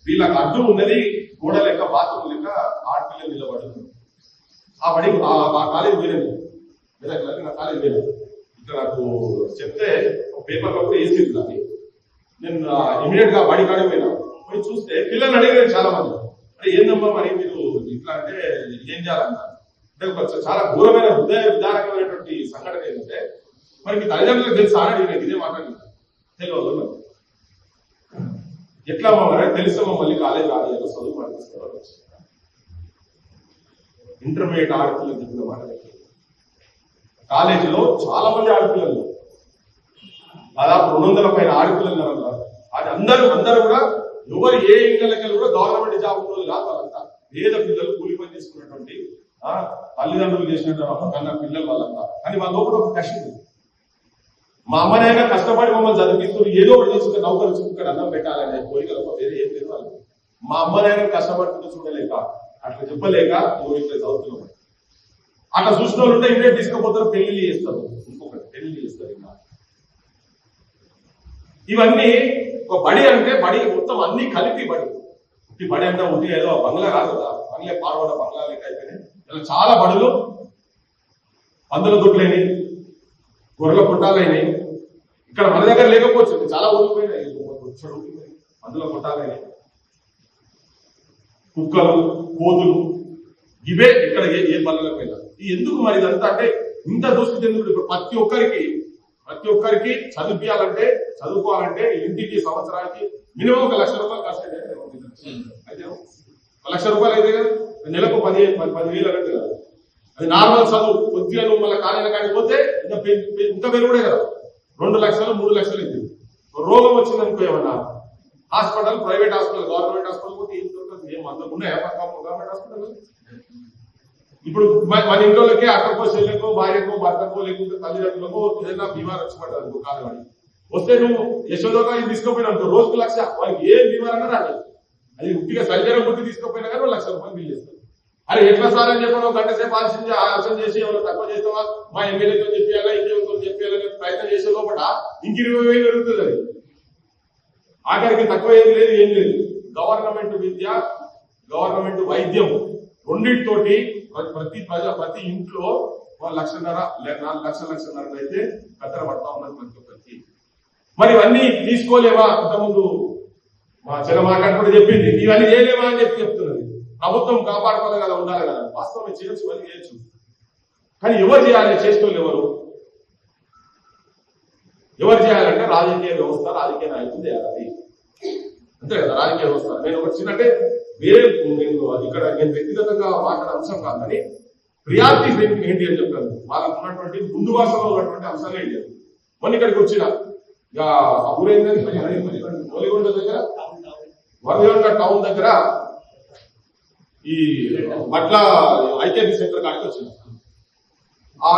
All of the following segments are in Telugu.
వీళ్ళకి అడ్డు ఉన్నది గోడ లెక్క బాత్రూమ్ లెక్క ఆడపిల్లలు నిలబడుతుంది. ఆ బడి ఆ కాలేజ్ పోయినది నా కాలేజ్ పోయినది. ఇక్కడ నాకు చెప్తే పేపర్ అప్పుడు వేసింది దాన్ని. నేను ఇమీడియట్ గా బడి కాడికి పోయినా. పోయి చూస్తే పిల్లల్ని అడిగారు చాలా మంది, అంటే ఏందమ్మా మరి మీరు ఇట్లా అంటే ఏం చేయాలన్నారు. అంటే ఒక చాలా ఘోరమైన హృదయ విదారకమైనటువంటి సంఘటన ఏంటంటే, మరి మీ తల్లిదండ్రులకు తెలుసా అని నేను ఇదే మాట్లాడినా. తెలియదు ఎట్లా మరి తెలుసా మమ్మల్ని కాలేజ్ ఆడలేదు చదువు పంపిస్తారు. ఇంటర్మీడియట్ ఆడపిల్లలు చెప్పిన మాట కాలేజీలో చాలా మంది ఆడపిల్లలు, దాదాపు 200 పైన ఆడపిల్లలు అన్నారు. అది అందరూ కూడా ఎవరు ఏ ఇంగ్లకి కూడా గవర్నమెంట్ జాబ్ ఉన్నది కాదు. వాళ్ళంతా పేద పిల్లలు కూలి పని చేసుకున్నటువంటి తల్లిదండ్రులు చేసినట్టు కన్నా పిల్లలు వాళ్ళంతా. కానీ వాళ్ళ లోపల ఒక కష్టం ఉంది. మా అమ్మనైనా కష్టపడి మమ్మల్ని చదివిస్తూ ఏదో ఒకటి చేసుకుంటే నౌకరు చూపుక్కడ అన్నం పెట్టాలనే కోరికలు వేరే ఏం లేదు వాళ్ళు. మా అమ్మనైనా కష్టపడుతుందో చూడలేక అట్లా చెప్పలేక ఇట్లా చదువుతున్నాం. అట్లా చూసిన వాళ్ళు ఉంటే ఇండియా తీసుకుపోతారు, పెళ్లి చేస్తారు, ఇంకొకటి పెళ్లి చేస్తారు. ఇంకా ఇవన్నీ ఒక బడి అంటే బడి మొత్తం అన్ని కలిపి బడి. ఈ బడి అంటే ఉంటే ఏదో బంగ్లా కాదు కదా, బంగ్లే పాడవడ బంగ్లా లెక్క అయిపోయినాయి. ఇలా చాలా బడులు పందుల దొడ్లైనాయి, గొర్రెల పుట్టాలైనాయి. ఇక్కడ మన దగ్గర లేకపోవచ్చు, చాలా ఊరిపోయినాయి. పందుల పుట్టాలైనాయి, కుక్కలు, కోతులు, ఇవే ఇక్కడ ఏ పల్లెలకు పోయినా. ఎందుకు మరి ఇదంతా అంటే ఇంత దూసుకు ఎందుకు? ఇప్పుడు ప్రతి ఒక్కరికి చదువుకోవాలంటే ఇంటికి సంవత్సరానికి మినిమం 1 లక్ష రూపాయలు ఖర్చు అయితే 1 లక్ష రూపాయలు అయితే కదా, నెలకు 10,000 అంటే కదా. అది నార్మల్ చదువు. కొద్దిగా నువ్వు మళ్ళీ కాలేజీ కాడికి పోతే ఇంకా పెరుగుడే కదా, 2 లక్షలు 3 లక్షలు అయితే. రోగం వచ్చిందనుకో ఏమన్నా hospital, private hospital, government hospital పోతే ఏం దొరకదు. ఏం అంత ఉన్నాయా గవర్నమెంట్ హాస్పిటల్? ఇప్పుడు మన ఇంట్లోకే అక్కడికో చెల్లెకో భార్యకో భర్తకో లేకుంటే తల్లిదండ్రులకో ఏదైనా బీమార్ వచ్చి పడ్డది కాదు. వస్తే నువ్వు యశోదోగా తీసుకుపోయినా రోజుకు 1 లక్ష, వాళ్ళకి ఏం బీమార్ అన్నా రాలేదు. అది ఉట్టిగా సరిగ్గా గుర్తు తీసుకుపోయినా కానీ 1 లక్ష రూపాయలు బిల్ చేస్తారు. అరే ఎట్లా సార్ అని చెప్పాను, గంట సేపు ఆలోచన చేసి ఎవరు తక్కువ చేస్తావా, మా ఎమ్మెల్యేతో చెప్పేయాలా ఇంకేతో చెప్పేయాలని ప్రయత్నం చేసే లోపల ఇంక 20,000 పెరుగుతుంది. అది ఆఖరికి తక్కువ ఏం లేదు. గవర్నమెంట్ విద్య, గవర్నమెంట్ వైద్యం రెండింటితోటి ప్రతి ఇంట్లో 1 లక్షన్నర 4 లక్షన్నర అయితే కత్తెర పడతా ఉన్నది ప్రతి ఒక్కరికి. మరి ఇవన్నీ తీసుకోలేవా? అంతకుముందు మా చిన్న మాట్లాడుకుంటూ చెప్పింది, ఇవన్నీ చేయలేవా అని చెప్తున్నది. ప్రభుత్వం కాపాడుకోవాలి కదా, ఉండాలి కదా. వాస్తవం చేయొచ్చు, మళ్ళీ చేయొచ్చు. కానీ ఎవరు చేయాలి? చేసుకోవాలి ఎవరు చేయాలంటే రాజకీయ వ్యవస్థ, రాజకీయ నాయకులు చేయాలి. అంతే కదా రాజకీయ వ్యవస్థ. నేను వచ్చినట్టే వేరే ఇక్కడ నేను వ్యక్తిగతంగా మాట్లాడే అంశం కాదు, కానీ ప్రియారిటీస్ ఏంటి అని చెప్పాను. వాళ్ళకు ఉన్నటువంటి ముందు భాషలో ఉన్నటువంటి అంశాలు ఏంటి. మొన్న ఇక్కడికి వచ్చిన ఊరేందని ఒలిగొండ దగ్గర, వరదగొండ టౌన్ దగ్గర ఈ బట్ల ఐకేపీ సెంటర్ కాడికి వచ్చిన. ఆ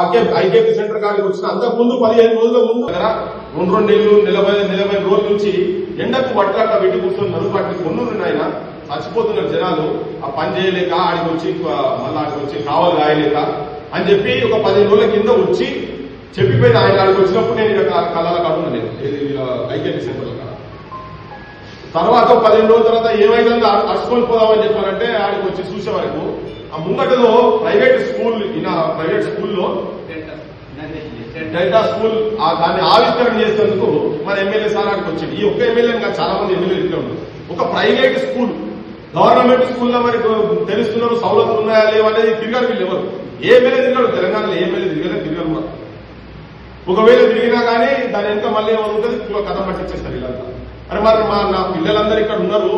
ఐకేపీ సెంటర్ కాడికి వచ్చిన అంతకు ముందు 15 రోజుల ముందు దగ్గర 2 నెలలు 40 రోజుల నుంచి ఎండకు బట్టలు అట్లా పెట్టి కూర్చొని నడుపాటికి కొన్నూరు ఆయన చచ్చిపోతున్నారు జనాలు. ఆ పని చేయలేక ఆడికి వచ్చి మళ్ళీ ఆడికి వచ్చి కావాలి రాయలేక అని చెప్పి ఒక 15 రోజుల కింద వచ్చి చెప్పిపోయింది. ఆయన ఆడికి వచ్చినప్పుడు నేను కళ్ళ కాకుండా నేను ఐకేపీ సెంటర్ తర్వాత 15 రోజుల తర్వాత ఏమైందో అడుచుకొని పోదామని చెప్పారంటే ఆడికి వచ్చి చూసే వరకు ఆ ముంగటలో ప్రైవేట్ స్కూల్లో డెల్టా స్కూల్ దాన్ని ఆవిష్కరణ చేసేందుకు మన ఎమ్మెల్యే సార్ ఆడికి వచ్చింది. ఈ ఒక్క ఎమ్మెల్యే కాదు, చాలా మంది ఎమ్మెల్యేలు ఇక్కడ ఉన్నారు. ఒక ప్రైవేట్ స్కూల్, గవర్నమెంట్ స్కూల్లో మరి తెలుస్తున్నారు సౌలతులు ఉన్నాయా లేవనేది తిరగారు వీళ్ళు. ఎవరు ఏ ఎమ్మెల్యే తిరిగారు? తెలంగాణలో ఏ ఎమ్మెల్యే తిరగరు కూడా. ఒకవేళ తిరిగినా కానీ దాని వెనుక మళ్ళీ ఏమవుతుంది, కథ పట్టించేస్తారు వీళ్ళంతా. అరే మరి నా పిల్లలందరూ ఇక్కడ ఉన్నారు,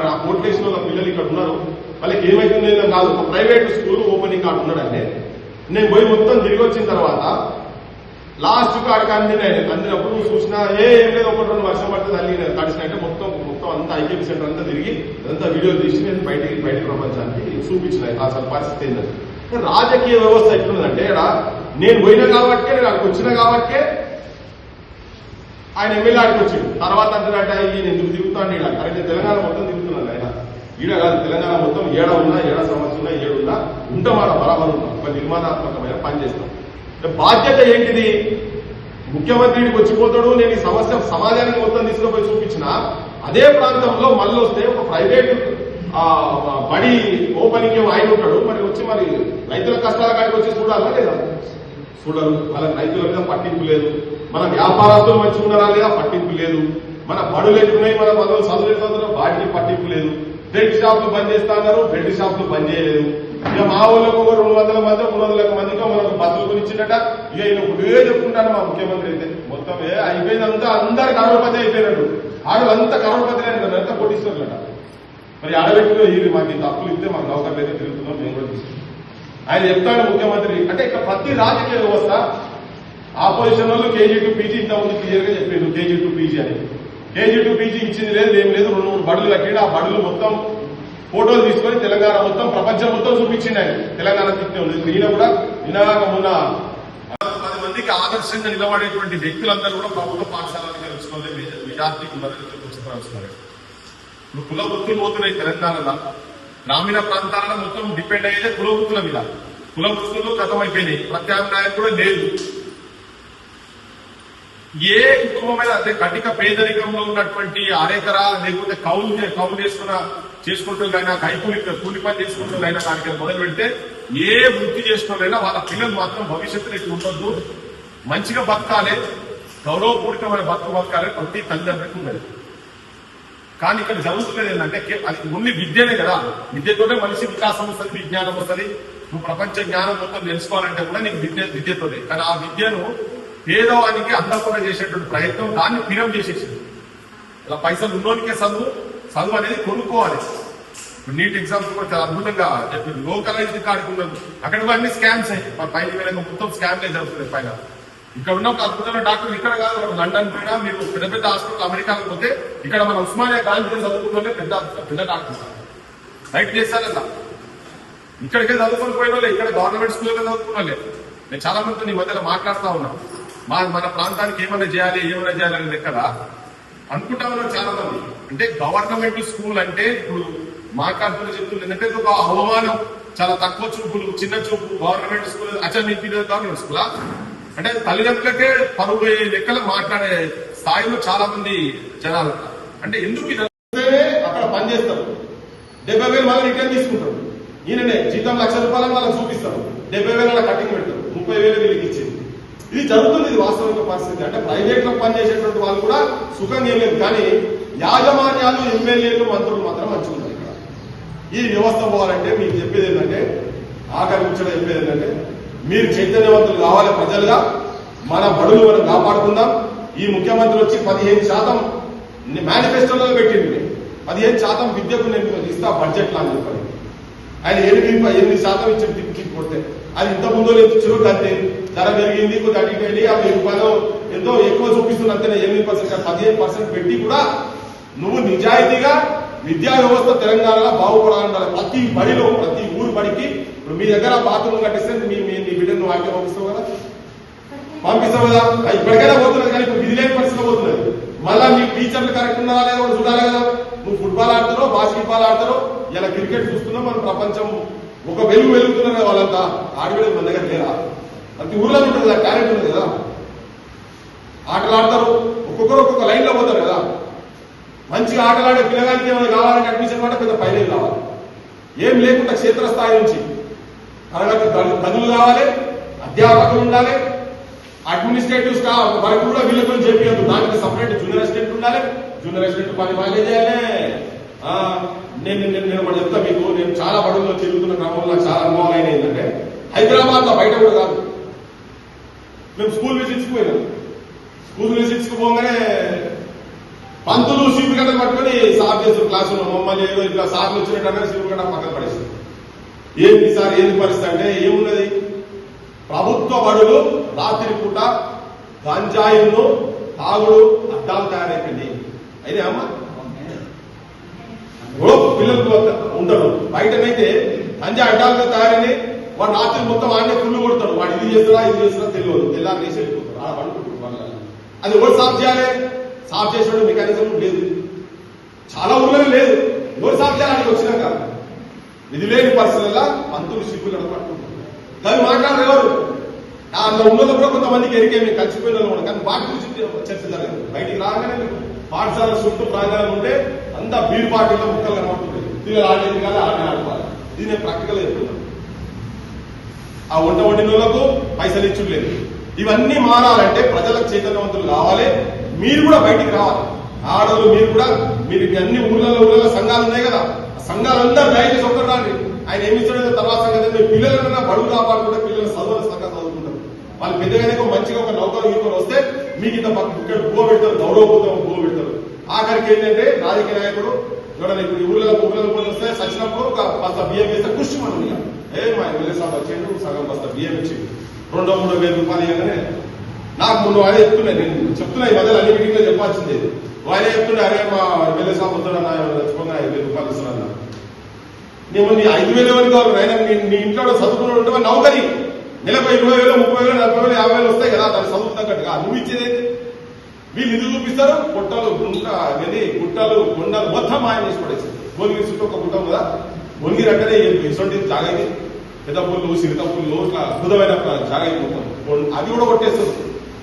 నా కోట్లేసిన వాళ్ళ పిల్లలు ఇక్కడ ఉన్నారు, వాళ్ళకి ఏమైతుంది కాదు. ఒక ప్రైవేట్ స్కూల్ ఓపెనింగ్ కార్డు ఉన్నాడంటే నేను పోయి మొత్తం తిరిగి వచ్చిన తర్వాత లాస్ట్ కాడికి అందినప్పుడు చూసినా ఏం లేదు, 1-2 వర్షం పడుతుంది అల్లి తడిసినట్టే మొత్తం అంతా ఐకేపీ సెంటర్ అంతా తిరిగి అదంతా వీడియో తీసి నేను బయటికి ప్రపంచానికి చూపించిన అసలు పరిస్థితి ఏంటంటే. రాజకీయ వ్యవస్థ ఎట్లుందంటే నేను పోయినా కాబట్టి, నేను అక్కడికి వచ్చినా కాబట్టి ఆయన ఎమ్మెల్యే ఆడికి వచ్చింది. తర్వాత అంటే ఈయన ఎందుకు తిరుగుతాను ఈడ? అరే నేను తెలంగాణ మొత్తం తిరుగుతున్నాను. ఆయన ఈడ కాదు, తెలంగాణ మొత్తం 7 సమస్య ఉన్నా 7 ఉన్నా ఉంటాం, ఆడ బరాబర్ ఉంటాం, ఒక నిర్మాణాత్మకమైన పని చేస్తాం. బాధ్యత ఏంటిది? ముఖ్యమంత్రికి వచ్చిపోతాడు, నేను ఈ సమస్య సమాజానికి మొత్తం తీసుకుపోయి చూపించిన అదే ప్రాంతంలో మళ్ళీ వస్తే ఒక ప్రైవేట్ బడి ఓపెనింగ్ ఆయన ఉంటాడు, మరి వచ్చి మరి రైతుల కష్టాల కాడికి వచ్చి చూడాలా లేదా? చూడరు. వాళ్ళ రైతుల మీద పట్టింపు లేదు. మన వ్యాపారస్తులు మంచిగా ఉన్నారా లేదా పట్టింపు లేదు. మన బడులు ఎట్టున్నాయి, మన మొదలు చదువులు వాటికి పట్టింపు లేదు. బెడ్ షాపులు బంద్ చేస్తా అన్నారు, బెడ్ షాపులు బంద్ చేయలేదు. ఇక మా ఊళ్ళకు 200 మంది 300 మందికి మనకు బతులు గురించిందట. ఇక ఈయన ఒకటే చెప్పుకుంటాను మా ముఖ్యమంత్రి అయితే మొత్తం అయిపోయిందంతా, అందరు కరోడపతి అయిపోయినాడు. ఆడలంతా కరోడపతి అయినారు, అంతా కోటీశ్వరులట. మరి ఆడబెట్టిన ఇది మాకు ఇంత అప్పులు ఇస్తే మాకు అవకాశం అయితే తిరుగుతున్నాం, మేము కూడా తీసుకుంటాం. ఆయన చెప్తాడు ముఖ్యమంత్రి అంటే ఇక ప్రతి రాజకీయ వ్యవస్థ ఆపోజిషన్ వాళ్ళు కేజీ టు పీజీ ఇంత ముందు క్లియర్ గా చెప్పిండు కేజీ టు పీజీ అని. కేజీ టు పీజీ ఇచ్చింది లేదు, ఏం లేదు. 2-3 బడులు కట్టిండు. ఆ బడులు మొత్తం ఫోటోలు తీసుకొని తెలంగాణ మొత్తం ప్రపంచం మొత్తం చూపించింది ఆయన. తెలంగాణ తిట్టే ఉంది. ఈయన కూడా నినాక ఉన్న 10 మందికి ఆదర్శంగా నిలబడేటువంటి వ్యక్తులందరూ కూడా ప్రభుత్వ పాఠశాలకు తెలుసుకోవాలి. విద్యార్థికి మద్దతు పుస్తకాలు ఇప్పుడు కుల వృత్తులు పోతున్నాయి తెలంగాణలో. గ్రామీణ ప్రాంతాలలో మొత్తం డిపెండ్ అయ్యేదే కుల వృత్తుల మీద. కుల వృత్తులు ఖతమైపోయినాయి, ప్రత్యామ్నాయం కూడా లేదు. ఏ కుటుంబమైన అంటే కటిక పేదరికంలో ఉన్నటువంటి అరేకరా లేకపోతే కౌలు చేసుకుంటూ అయినా కూలి పని చేసుకుంటూ అయినా దానికి మొదలు పెడితే ఏ వృత్తి చేసుకున్నైనా వాళ్ళ పిల్లలు మాత్రం భవిష్యత్తులో ఇట్లా ఉండొద్దు, మంచిగా బతకాలి, గౌరవపూరితమైన బతకాలి ప్రతి తల్లిదండ్రులకు ఉన్నది. కానీ ఇక్కడ జరుగుతున్నది ఏంటంటే అది ఓన్లీ విద్యనే కదా, విద్యతోనే మనిషి వికాసం వస్తుంది, విజ్ఞానం వస్తుంది. నువ్వు ప్రపంచ జ్ఞానం మొత్తం తెలుసుకోవాలంటే కూడా నీకు విద్యతోనే. కానీ ఆ విద్యను పేదవానికి అందకుండా చేసేటువంటి ప్రయత్నం దాన్ని పిరం చేసేసింది. ఇలా పైసలు ఉన్నోనికే చదువు అనేది కొనుక్కోవాలి. నీట్ ఎగ్జామ్స్ కూడా చాలా అద్భుతంగా చెప్పింది. లోకలైజ్డ్ కార్డు ఉన్నది, అక్కడ అన్ని స్కామ్స్ పైన మొత్తం స్కామ్లే జరుగుతుంది పైన. ఇక్కడ ఉన్న ఒక అద్భుతమైన డాక్టర్ ఇక్కడ కాదు, లండన్ పోయినా మీరు పెద్ద పెద్ద హాస్పిటల్ అమెరికాకు పోతే ఇక్కడ మన ఉస్మానియా కాలేజీ చదువుకుంటే పెద్ద డాక్టర్ రైట్ చేశారಲ್ಲ. ఇక్కడికే చదువుకొని పోయిన వాళ్ళే, ఇక్కడ గవర్నమెంట్ స్కూల్లో చదువుకున్న వాళ్ళే. నేను చాలా మందితో ఈ మధ్యలో మాట్లాడుతూ ఉన్నాను. మన ప్రాంతానికి ఏమైనా చేయాలని లెక్కల అనుకుంటా ఉన్నాం చాలా మంది. అంటే గవర్నమెంట్ స్కూల్ అంటే ఇప్పుడు మాట్లాడుతున్న చెప్తుంది ఏంటంటే ఒక అవమానం, చాలా తక్కువ చూపులు, చిన్న చూపు. గవర్నమెంట్ స్కూల్ అచనీతి గవర్నమెంట్ స్కూలా అంటే తల్లిదండ్రులకే పరుగు లెక్కలు మాట్లాడే స్థాయిలో చాలా మంది జనాలు. అంటే ఎందుకు అక్కడ పనిచేస్తారు, 70,000 మళ్ళీ రిటర్న్ తీసుకుంటారు. ఈయననే జీతం 1,00,000 రూపాయలని వాళ్ళకి చూపిస్తారు, 70,000 కటింగ్ పెడతారు, 30,000 వీళ్ళకి ఇచ్చింది. ఇది జరుగుతుంది, ఇది వాస్తవిక పరిస్థితి. అంటే ప్రైవేట్ లో పనిచేసేటువంటి వాళ్ళు కూడా సుఖంగా ఏం లేదు. కానీ యాజమాన్యాలు, ఎమ్మెల్యేలు, మంత్రులు మాత్రం మంచిగా ఉన్నారు. ఇక్కడ ఈ వ్యవస్థ పోవాలంటే మీకు చెప్పేది ఏంటంటే, ఆఖరి ముచ్చట చెప్పేది ఏంటంటే, మీరు చైతన్యవంతులు కావాలి ప్రజలుగా. మన బడులు మనం కాపాడుకుందాం. ఈ ముఖ్యమంత్రి వచ్చి 15% మేనిఫెస్టోలో పెట్టింది. 15% విద్యకు నేను ఇస్తా బడ్జెట్ అని చెప్పాలి. ఆయన 8% ఇచ్చిన తిప్పి కొడితే అది ఇంత ముందు ఇచ్చారు. దాన్ని ధర పెరిగింది, కొద్ది అడిగి వెళ్ళి ఆ 1000 రూపాయలు ఎంతో ఎక్కువ చూపిస్తున్నంతనే 8%, 15% పెట్టి కూడా నువ్వు నిజాయితీగా విద్యా వ్యవస్థ తెలంగాణలో బాగుపడాలంటారు. ప్రతి బడిలో, ప్రతి ఊరు బడికి ఇప్పుడు మీ దగ్గర బాత్రూమ్ కట్టిస్తే మీ బిడ్డను వాక్యం పంపిస్తావు కదా. ఇప్పటికైనా పోతున్నది, కానీ ఇప్పుడు విధి లేని పరిస్థితిలో పోతున్నది. మళ్ళా మీ టీచర్లు కరెక్ట్ ఉన్నారా లేదా కూడా చూడాలి కదా. నువ్వు ఫుట్బాల్ ఆడతారో, బాస్కెట్బాల్ ఆడతారో, ఇలా క్రికెట్ చూస్తున్నావు. మన ప్రపంచం ఒక వెలుగుతున్నారు కదా వాళ్ళంతా. ఆడవేళ మన దగ్గర లేరా? ప్రతి ఊర్లో ఉంటుంది కదా, టాలెంట్ ఉంది కదా. ఆటలు ఆడతారు, ఒక్కొక్కరు ఒక్కొక్క లైన్ లో పోతారు కదా. మంచిగా ఆటలాడే పిల్లగానికి ఏమైనా కావాలంటే అడ్మిషన్ కూడా పెద్ద పైన కావాలి. ఏం లేకుండా క్షేత్రస్థాయి నుంచి తరగతి గదులు కావాలి, అధ్యాపకులు ఉండాలి, అడ్మినిస్ట్రేటివ్స్ వరకు కూడా వీళ్ళతో చెప్పియద్దు. దానికి సపరేట్ జూనియర్ అసిస్టెంట్ ఉండాలి. జూనియర్ అసిస్టెంట్ పని బాగా చేయాలి. నేను కూడా చెప్తా మీకు, నేను చాలా బడుల్లో తిరుగుతున్న క్రమంలో నాకు చాలా అనుభవం అయినా ఏంటంటే, హైదరాబాద్ లో బయట కూడా కాదు, మేము స్కూల్ విజిట్స్ పోయినాం. స్కూల్ విజిట్స్ కు పోగానే పంతులు సీపులు గడ్డ పట్టుకుని సాఫ్ చేస్తారు క్లాసులో. మమ్మల్ని ఏదో ఇట్లా సార్లు వచ్చినట్టు సీపులు గడ్డ పక్కన పడేస్తారు. ఏంటి సార్ ఏంది పరిస్థితి అంటే, ఏమున్నది, ప్రభుత్వ బడులు రాత్రి పూట గంజాయిను తాగుడు అడ్డాలు తయారైపోయింది. అయితే అమ్మ పిల్లలు ఉంటారు. బయటనైతే గంజాయి అడ్డాలుగా తయారైంది. వాడు రాత్రి మొత్తం ఆడనే ఫుల్ కొడతాడు. వాడు ఇది చేస్తున్నా తెలియదు. తెల్లారి వేసి వెళ్ళిపోతారు, ఆడ పడుకుంటారు. అది ఎవరు సాఫ్ చేయాలి? సాఫ్ చేసిన మెకానిజం లేదు, చాలా ఊళ్ళో లేదు. ఎవరు సాఫ్ చేయాలని వచ్చినాక ఇది లేని పరిస్థితుల్లో పంతులు సిగ్గులు పట్టుకుంటారు. దాన్ని మాట్లాడరు ఎవరు. అందులో ఉన్నది కూడా కొంతమందికి ఎరికే మేము కలిసిపోయిన వాళ్ళు. కానీ వాటి గురించి చర్చ జరగదు. బయటికి రాగానే పాఠశాల చుట్టూ ప్రాంగణం ఉంటే అంతా బీర్ పార్టీలో ముక్కలు కనబడుతుంది. పిల్లలు ఆడేది కానీ ఆడుకోవాలి. ఇది నేను ప్రాక్టికల్ చెప్తున్నాను. ఆ వంట వండినోళ్లకు పైసలు ఇచ్చులేదు. ఇవన్నీ మారాలంటే ప్రజలకు చైతన్యవంతులు కావాలి. మీరు కూడా బయటికి రావాలి. ఆడవాళ్ళు మీరు కూడా, మీరు అన్ని ఊళ్ళలో సంఘాలు ఉన్నాయి కదా, సంఘాలందరూ దయచేసి ఒక్కరు రాండి. ఆయన ఏమి ఇచ్చాడో తర్వాత సంగతి. మీ పిల్లలన్నా బడుగు కాపాడుకుంటే పిల్లలు చదువుల సంఘం చదువుకుంటారు. వాళ్ళు పెద్దగానే మంచిగా ఒక నౌకరు గీకొని వస్తే మీకు ఇంత ఇక్కడ గో పెడతారు, గౌరవపూర్వకంగా గో పెడతారు. ఆఖరికి ఏంటంటే రాజకీయ నాయకుడు ఎవరైనా ఇప్పుడు ఊళ్ళలో పోయి వస్తే సచ్చినప్పుడు ఒక బస్తా బియ్యం వేస్తే కృషి మనం ఇక మా ఎమ్మెల్యే సాబ్ వచ్చేయండి సగం బస్తా బియ్యం ఇచ్చింది 2-3 రూపాయలు ఇవ్వగానే నాకు ముందు ఆయన చెప్తున్నాయి. నేను చెప్తున్నా ఈ మధ్యలో అన్ని మీటింగ్లో చెప్పాల్సిందే. ఆయన చెప్తుండే అరే మా ఎమ్మెల్యే సాబ్ వస్తాడన్నా తెచ్చుకోగా 5,000 రూపాయలు ఇస్తానన్నా. నేను నీ 5,000 ఎవరికి కావాలి ఆయన నీ ఇంట్లో చదువుకున్నాడు ఉంటే నౌకరి నెలకు 20,000, 30,000, 40,000, 50,000 వస్తాయి కదా దాని చదువు తగ్గట్టుగా. నువ్వు ఇచ్చేది వీళ్ళు నిధులు చూపిస్తారు. గుట్టలు కొండలు మొత్తం మాయం చేసి పడేసి భువనగిరి చుట్టూ ఒక గుట్ట కదా, భువనగిరి అంటేనే ఇటువంటి జాగైంది. పెద్ద పుల్లు, సిరిత పుల్లు, ఇట్లా అద్భుతమైన జాగైంది మొత్తం. అది కూడా కొట్టేస్తుంది.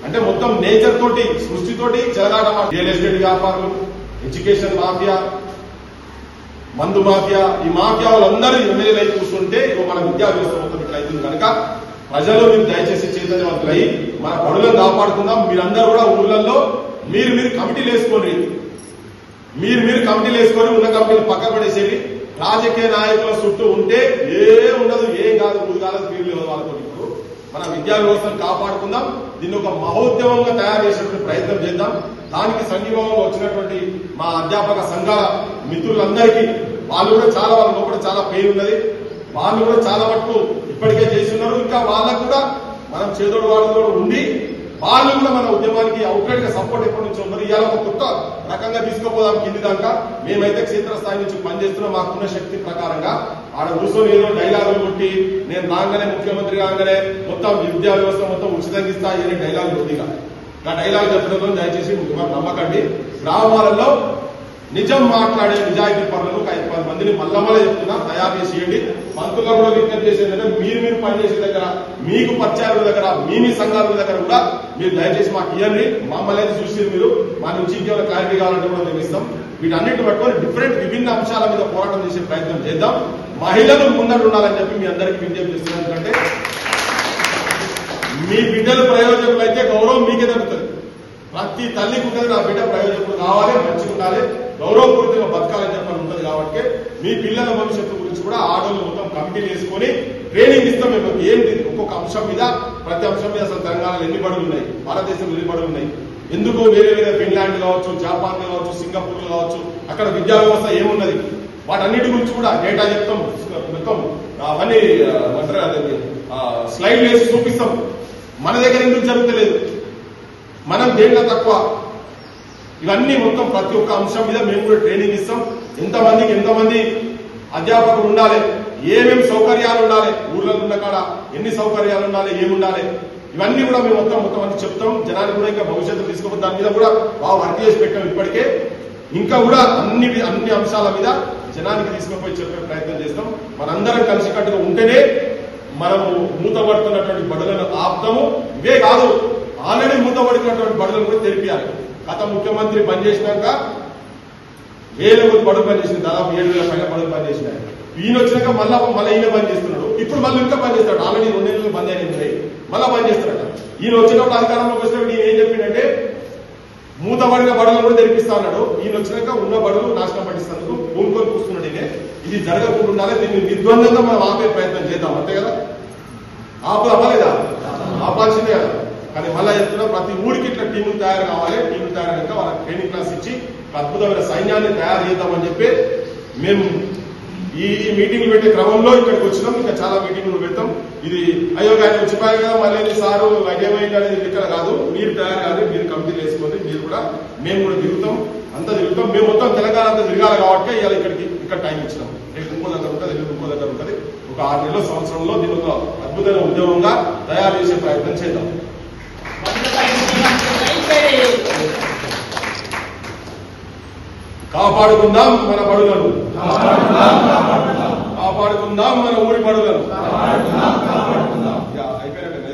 అంటే మొత్తం నేచర్ తోటి, సృష్టితోటి చెలగాట. రియల్ ఎస్టేట్ వ్యాపారులు, ఎడ్యుకేషన్ మాఫియా, మందు మాఫియా, ఈ మాఫియా వాళ్ళందరూ ఎమ్మెల్యేలు అయి కూర్చుంటే మన విద్యా వ్యవస్థ మొత్తం ఇట్లా అవుతుంది. కనుక ప్రజలు మీరు దయచేసి చైతన్యవంతులై మన బడులను కాపాడుకుందాం. మీరందరూ కూడా ఊళ్ళల్లో మీరు కమిటీలు వేసుకోండి. మీరు కమిటీలు వేసుకొని ఉన్న కమిటీలు పక్క పడేసేవి. రాజకీయ నాయకుల చుట్టూ ఉంటే ఉండదు, ఏం కాదు, ఊరు కాదు, మీరు లేదు వాళ్ళతో. ఇప్పుడు మన విద్యా వ్యవస్థను కాపాడుకుందాం. దీన్ని ఒక మహోద్యమంగా తయారు చేసేటువంటి ప్రయత్నం చేద్దాం. దానికి సంఘీభావంగా వచ్చినటువంటి మా అధ్యాపక సంఘాల మిత్రులందరికీ వాళ్ళు కూడా చాలా, వాళ్ళ లోపల చాలా పెయిన్ ఉన్నది. వాళ్ళు కూడా చాలా మటుకు ఇప్పటికే చేస్తున్నారు. ఇంకా వాళ్ళకు కూడా మనం చేదోడు వాళ్ళతో ఉండి వాళ్ళు కూడా మన ఉద్యమానికి అవుట్లెట్ గా సపోర్ట్ ఎప్పటి నుంచి ఉన్నారు. ఇవాళ ఒక కొత్త రకంగా తీసుకుపోదాం కింది దాకా. మేమైతే క్షేత్రస్థాయి నుంచి పనిచేస్తున్నాం. మాకున్న శక్తి ప్రకారంగా ఆడ కూర్చొని ఏదో డైలాగులు కొట్టి నేను రాగానే ముఖ్యమంత్రి కాగానే మొత్తం విద్యా వ్యవస్థ మొత్తం ఉచితంగా ఇస్తా అనే డైలాగులు కొద్దిగా ఆ డైలాగ్ చెప్పడంలో దయచేసి నమ్మకండి. గ్రామాలలో నిజం మాట్లాడే నిజాయితీ పనులను 10 మందిని మళ్ళమల్ల చెప్తున్నా తయారు చేసేయండి. మంత్రుల్లో కూడా విజ్ఞప్తి చేసేందుకంటే మీరు పనిచేసే దగ్గర, మీకు పరిచయాల దగ్గర, మీ సంఘాల దగ్గర కూడా మీరు దయచేసి మాకు ఇవ్వండి. మమ్మల్ని అయితే చూసి మీరు మా నుంచి ఇంకేమైనా క్లారిటీ కావాలంటే కూడా మేము ఇస్తాం. వీటన్నిటి పట్టుకొని విభిన్న అంశాల మీద పోరాటం చేసే ప్రయత్నం చేద్దాం. మహిళలు ముందడు ఉండాలని చెప్పి మీ అందరికీ విజ్ఞప్తి చేస్తున్నాం. ఎందుకంటే మీ బిడ్డలు ప్రయోజకులు అయితే గౌరవం మీకే దక్కుతుంది. ప్రతి తల్లికి ఉంటుంది నా బిడ్డ ప్రయోజకులు కావాలి, మంచిగా ఉండాలి, గౌరవపూరితంగా బతకాలని చెప్పని ఉంటుంది. కాబట్టి మీ పిల్లల భవిష్యత్తు గురించి కూడా ఆడోళ్ళు మొత్తం కమిటీలు వేసుకొని ట్రైనింగ్ ఇస్తాం. మేము ఏంటి ఒక్కొక్క అంశం మీద, ప్రతి అంశం మీద అసలు తెలంగాణలో ఎన్ని బడులు ఉన్నాయి, భారతదేశంలో ఎన్ని బడులు ఉన్నాయి, ఎందుకు వేరే ఫిన్లాండ్ కావచ్చు, జపాన్ కావచ్చు, సింగపూర్ కావచ్చు, అక్కడ విద్యా వ్యవస్థ ఏమున్నది, వాటన్నిటి గురించి కూడా డేటా చెప్తాం. మొత్తం అవన్నీ స్లైడ్ వేసి చూపిస్తాం. మన దగ్గర ఎందుకు జరుగుతలేదు, మనం దేంట్లో తక్కువ, ఇవన్నీ మొత్తం ప్రతి ఒక్క అంశం మీద మేము కూడా ట్రైనింగ్ ఇస్తాం. ఎంతమంది అధ్యాపకులు ఉండాలి, ఏమేమి సౌకర్యాలు ఉండాలి, ఊర్లో ఉన్న కాడ ఎన్ని సౌకర్యాలు ఉండాలి, ఏముండాలి, ఇవన్నీ కూడా మేము మొత్తం మంది చెప్తాం. జనానికి కూడా ఇంకా భవిష్యత్తు తీసుకోవడం దాని మీద కూడా బాగా వర్క్ చేసి పెట్టాం ఇప్పటికే. ఇంకా కూడా అన్ని అంశాల మీద జనానికి తీసుకుపోయి చెప్పే ప్రయత్నం చేస్తాం. మనందరం కలిసికట్టుగా ఉంటేనే మనము మూతపడుతున్నటువంటి బడులను ఆపుతాము. ఇవే కాదు, ఆల్రెడీ మూతపడుతున్నటువంటి బడులను కూడా తెరిపియాలి. గత ముఖ్యమంత్రి పనిచేసినాక 1000 మంది బడులు పనిచేసింది, దాదాపు 7,000 పైన బడులు పనిచేసినాయి. ఈయన వచ్చినాక మళ్ళీ ఈయన పనిచేస్తున్నాడు. ఇప్పుడు మళ్ళీ ఇంకా పనిచేస్తాడు. ఆల్రెడీ 2 నెలలు బంద్ అయినాయి, మళ్ళా పనిచేస్తాడట. ఈయన వచ్చినప్పుడు అధికారంలోకి వచ్చినప్పుడు ఈయన ఏం చెప్పిందంటే మూతబడిన బడులను కూడా తెరిపిస్తా అన్నాడు. ఈయన వచ్చినాక ఉన్న బడులు నాశనం పట్టిస్తాను భూమికొని కూర్చున్నాడు. ఇది జరగకుండా ఉండాలి. దీన్ని నిర్బంధంగా మనం ఆపే ప్రయత్నం చేద్దాం. అంతే కదా, అవ్వలేదా, ఆపాల్సిందే కదా. కానీ మళ్ళా చెప్తున్నా, ప్రతి ఊరికి ఇట్లా టీములు తయారు కావాలి. టీములు తయారయ్యాక వాళ్ళకి ట్రైనింగ్ క్లాస్ ఇచ్చి అద్భుతమైన సైన్యాన్ని తయారు చేద్దామని చెప్పి మేము ఈ మీటింగ్లు పెట్టే క్రమంలో ఇక్కడికి వచ్చినాం. ఇంకా చాలా మీటింగ్లు పెడతాం. ఇది అయ్యో ఆయన వచ్చిపోయాయి కదా మళ్ళీ సారు అదేమైంది అనేది ఇక్కడ కాదు. మీరు తయారు కాదు, మీరు కమిటీలు వేసుకోండి. మీరు కూడా, మేము కూడా తిరుగుతాం, అంతా తిరుగుతాం. మేము మొత్తం తెలంగాణ అంతా తిరగాలి కాబట్టి ఇవాళ ఇక్కడ టైం ఇచ్చినాం. రేపు ఇంకో దగ్గర ఉంటుంది, ఇంకో దగ్గర ఉంటుంది. ఒక 6 నెలల సంవత్సరంలో దీని ఒక అద్భుతమైన ఉద్యమంగా తయారు చేసే ప్రయత్నం చేద్దాం. కాపాడుకుందాం మన బడులను, కాపాడుకుందాం మన ఊరి బడులను. అయిపోయినట్టు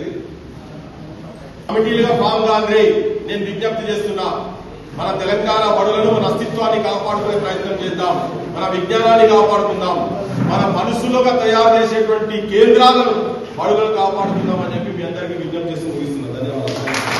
కమిటీలుగా ఫామ్ గాంధీ నేను విజ్ఞప్తి చేస్తున్నా. మన తెలంగాణ బడులను మన అస్తిత్వాన్ని కాపాడుకునే ప్రయత్నం చేద్దాం. మన విజ్ఞానాన్ని కాపాడుకుందాం. మన మనసులుగా తయారు చేసేటువంటి కేంద్రాలను బడులను కాపాడుకుందాం అని చెప్పి మీ అందరికీ విజ్ఞప్తి చేస్తూ ముగిస్తున్నాను. ధన్యవాదాలు.